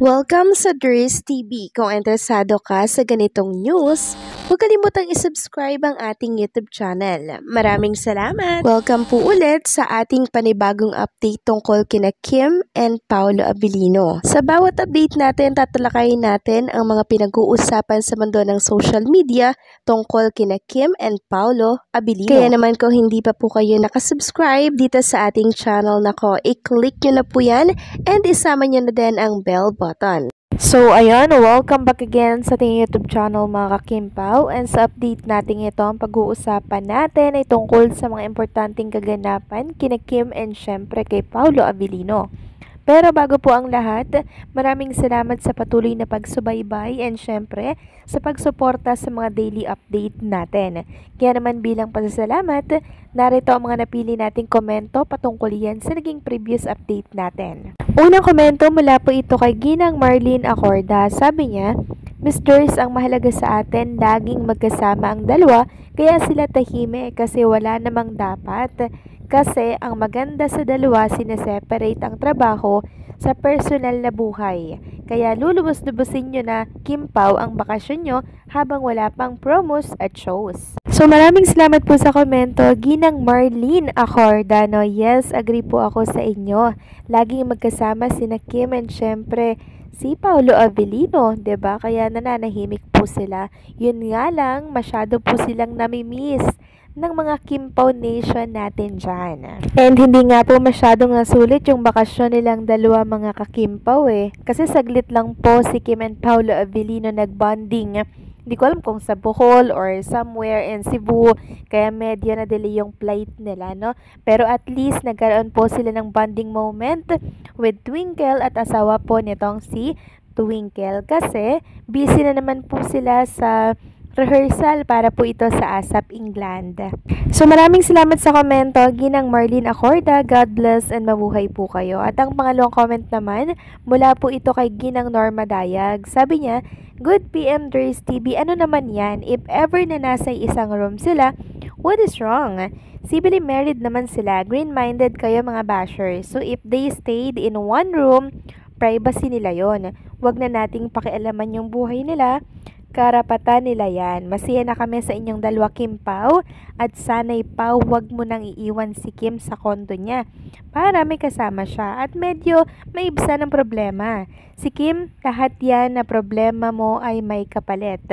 Welcome sa Dries TV. Kung interesado ka sa ganitong news, huwag kalimutang isubscribe ang ating YouTube channel. Maraming salamat! Welcome po ulit sa ating panibagong update tungkol kina Kim and Paolo Abilino. Sa bawat update natin, tatalakayin natin ang mga pinag-uusapan sa mundo ng social media tungkol kina Kim and Paolo Abilino. Kaya naman kung hindi pa po kayo nakasubscribe dito sa ating channel nako, i-click nyo na po yan and isama nyo na din ang bell button. So ayan, welcome back again sa ating YouTube channel mga kakimpaw, and sa update natin ito, ang pag-uusapan natin ay tungkol sa mga importanteng kaganapan kina Kim and syempre kay Paolo Abilino. Pero bago po ang lahat, maraming salamat sa patuloy na pagsubaybay and syempre sa pagsuporta sa mga daily update natin. Kaya naman bilang pasasalamat, narito ang mga napili nating komento patungkol yan sa naging previous update natin. Unang komento mula po ito kay Ginang Marlene Acorda. Sabi niya, "Misters, ang mahalaga sa atin, laging magkasama ang dalawa, kaya sila tahimik kasi wala namang dapat. Kasi ang maganda sa dalawa, sineseparate ang trabaho sa personal na buhay. Kaya lulubos-lubusin nyo na Kimpaw ang bakasyon nyo habang wala pang promos at shows." So maraming salamat po sa komento, Ginang Marlene Acorda. No? Yes, agree po ako sa inyo. Laging magkasama sina Kim and syempre si Paolo Abilino, 'di ba? Kaya nananahimik po sila. Yun nga lang, masyado po silang namimiss ng mga Kimpaw Nation natin dyan. And hindi nga po masyadong nasulit yung bakasyon nilang dalawa mga kakimpaw Kasi saglit lang po si Kim and Paolo Abilino nagbonding. Hindi ko alam kung sa Bohol or somewhere in Cebu, kaya medyo na-delay yung flight nila, no? Pero at least nagkaroon po sila ng bonding moment with Twinkle at asawa po nitong si Twinkle. Kasi busy na naman po sila sa rehearsal para po ito sa ASAP England. So maraming salamat sa komento, Ginang Marlene Acorda. God bless and mabuhay po kayo. At ang pangalawang comment naman, mula po ito kay Ginang Norma Dayag. Sabi niya, "Good PM Dries TV, ano naman yan? If ever na nasa isang room sila, what is wrong? Civilly married naman sila, green-minded kayo mga bashers. So if they stayed in one room, privacy nila yon. Wag na nating pakialaman yung buhay nila. Karapatan nila yan. Masaya na kami sa inyong dalawa Kimpaw at sana'y Pau wag mo nang iiwan si Kim sa kondo niya para may kasama siya at medyo maibsan ng problema. Si Kim, lahat yan na problema mo ay may kapalit.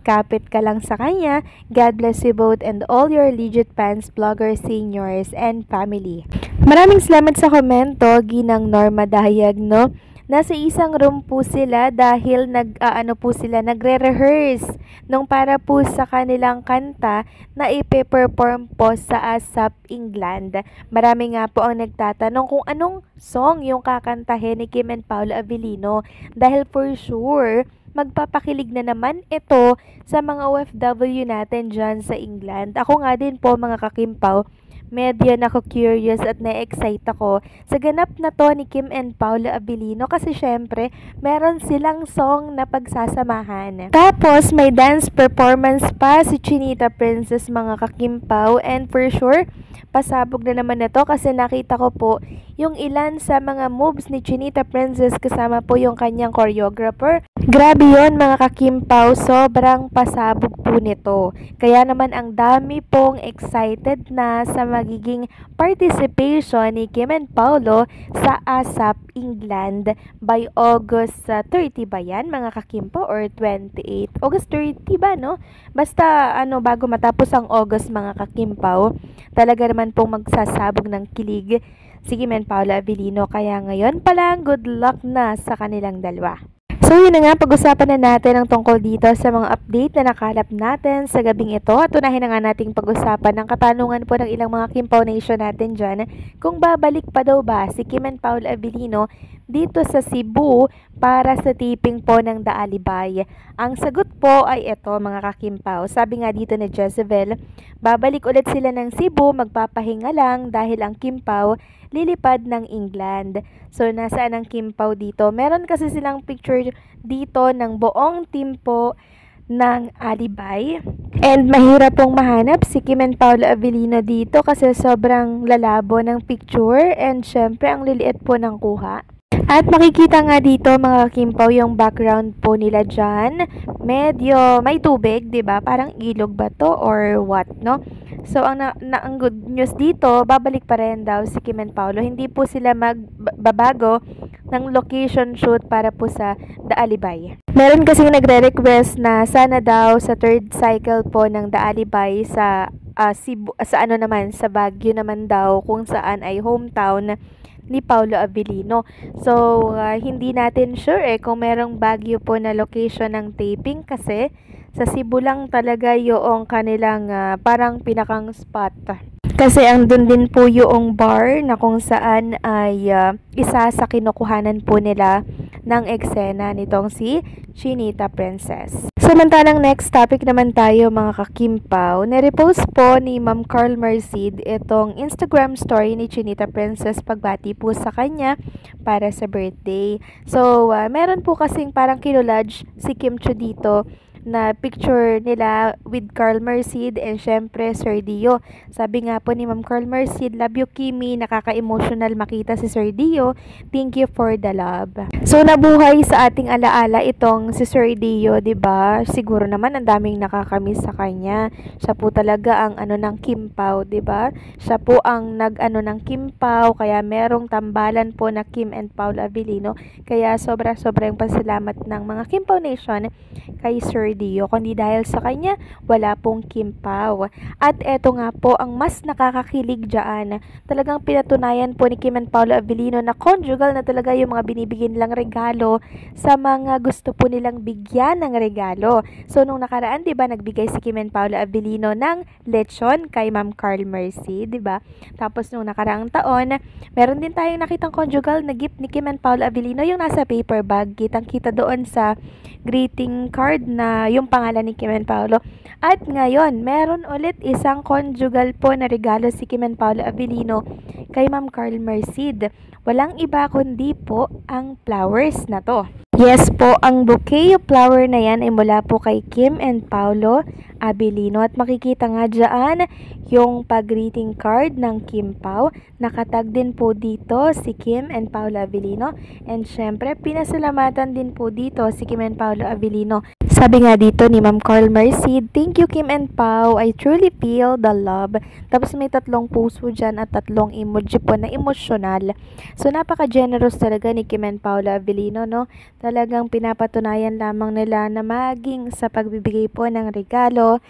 Kapit ka lang sa kanya. God bless you both and all your legit fans, bloggers, seniors, and family." Maraming salamat sa komento, Ginang Norma Dayag, no? Nasa isang room po sila dahil nagre-rehearse nung para po sa kanilang kanta na ipe-perform po sa ASAP England. Marami nga po ang nagtatanong kung anong song yung kakantahin ni Kim and Paolo Abilino dahil for sure magpapakilig na naman ito sa mga OFW natin dyan sa England. Ako nga din po mga kakimpaw, medyo nako-curious at na-excite ako sa ganap na to ni Kim and Paolo Abilino kasi syempre meron silang song na pagsasamahan. Tapos may dance performance pa si Chinita Princess mga kakimpaw, and for sure pasabog na naman na to kasi nakita ko po yung ilan sa mga moves ni Chinita Princess kasama po yung kanyang choreographer. Grabe yon mga kakimpaw, sobrang pasabog po nito. Kaya naman ang dami pong excited na sa magiging participation ni Kim and Paolo sa ASAP England by August 30 ba yan mga kakimpaw or 28? August 30 ba, no? Basta bago matapos ang August mga kakimpaw, talaga naman pong magsasabog ng kilig si Kim and Paolo Abilino. Kaya ngayon pa lang, good luck na sa kanilang dalawa. So yun na nga, pag-usapan na natin ang tungkol dito sa mga update na nakalap natin sa gabing ito. At unahin na nga nating pag-usapan ng katanungan po ng ilang mga Kimpaw Nation natin dyan kung babalik pa daw ba si Kim and Paolo Abilino dito sa Cebu para sa taping po ng The Alibay. Ang sagot po ay ito mga kakimpaw. Sabi nga dito ni Jezebel, babalik ulit sila ng Cebu, magpapahinga lang dahil ang Kimpaw lilipad ng England. So nasaan ang Kimpaw dito? Meron kasi silang picture dito ng buong team po ng Alibay. And mahirap pong mahanap si Kim and Paolo Abilino dito kasi sobrang lalabo ng picture and syempre ang liliit po ng kuha. At makikita nga dito mga kakimpaw yung background po nila dyan. Medyo may tubig, 'di ba? Parang ilog ba to or what, no? So, ang good news dito, babalik pa rin daw si Kim and Paolo. Hindi po sila magbabago ng location shoot para po sa The Alibay. Meron kasing nagre-request na sana daw sa third cycle po ng The Alibay sa Cebu, sa ano naman, sa Baguio naman daw, kung saan ay hometown ni Paolo Abilino. So, hindi natin sure kung merong Baguio po na location ng taping kasi sa Cebu lang talaga yung kanilang parang pinakang spot. Kasi ang dun din po yung bar na kung saan ay isa sa kinukuhanan po nila ng eksena nitong si Chinita Princess. Samantalang next topic naman tayo mga kakimpaw, nirepost po ni Ma'am Carl Marcid itong Instagram story ni Chinita Princess pagbati po sa kanya para sa birthday. So, meron po kasing parang kinulage si Kim Cho dito na picture nila with Carl Marcid and syempre Sir Dio. Sabi nga po ni Ma'am Carl Marcid, love you Kimi, nakaka-emotional makita si Sir Dio. Thank you for the love. So nabuhay sa ating alaala itong si Sir Dio, 'di ba? Siguro naman ang daming nakakamiss sa kanya. Siya po talaga ang ng Kim Pao, 'di ba? Siya po ang nag-ano ng Kim Pao, kaya merong tambalan po na Kim and Paolo Abilino. Kaya sobra-sobra yung pasalamat ng mga Kim Pao Nation kay Sir Dio. Kundi dahil sa kanya, wala pong Kim Pao. At eto nga po ang mas nakakakilig dyan. Talagang pinatunayan po ni Kim and Paolo Abilino na conjugal na talaga yung mga binibigyan nilang regalo sa mga gusto po nilang bigyan ng regalo. So nung nakaraan, 'di ba, nagbigay si Kim and Paolo Abilino ng lechon kay Ma'am Carl Mercy, 'di ba? Tapos nung nakaraang taon, meron din tayong nakitang conjugal na gift ni Kim and Paolo Abilino, yung nasa paper bag. Kitang-kita doon sa greeting card na yung pangalan ni Kim and Paolo. At ngayon, meron ulit isang conjugal po na regalo si Kim and Paolo Abilino kay Ma'am Carl Mercid. Walang iba kundi po ang flowers na to. Yes po, ang bouquet of flower na yan ay mula po kay Kim and Paolo Abilino. At makikita nga dyan yung pag-greeting card ng Kim Pao. Nakatag din po dito si Kim and Paolo Abilino. And syempre, pinasalamatan din po dito si Kim and Paolo Abilino. Sabi nga dito ni Ma'am Carl Marcid, thank you Kim and Pao, I truly feel the love. Tapos may 3 puso dyan at 3 emoji po na emosyonal. So napaka-generous talaga ni Kim and Paolo Abilino, no? Talagang pinapatunayan lamang nila na maging sa pagbibigay po ng regalo,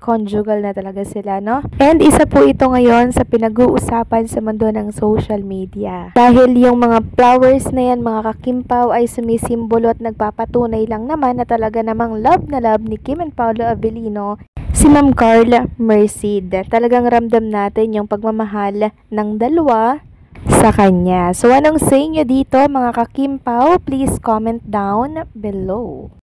conjugal na talaga sila, no? And isa po ito ngayon sa pinag-uusapan sa mundo ng social media. Dahil yung mga flowers na yan, mga kakimpaw, ay sumisimbolo at nagpapatunay lang naman na talaga namang love na love ni Kim and Paolo Abilino si Ma'am Carl Mercid. Talagang ramdam natin yung pagmamahal ng dalawa sa kanya. So anong say nyo dito mga kakimpaw? Please comment down below.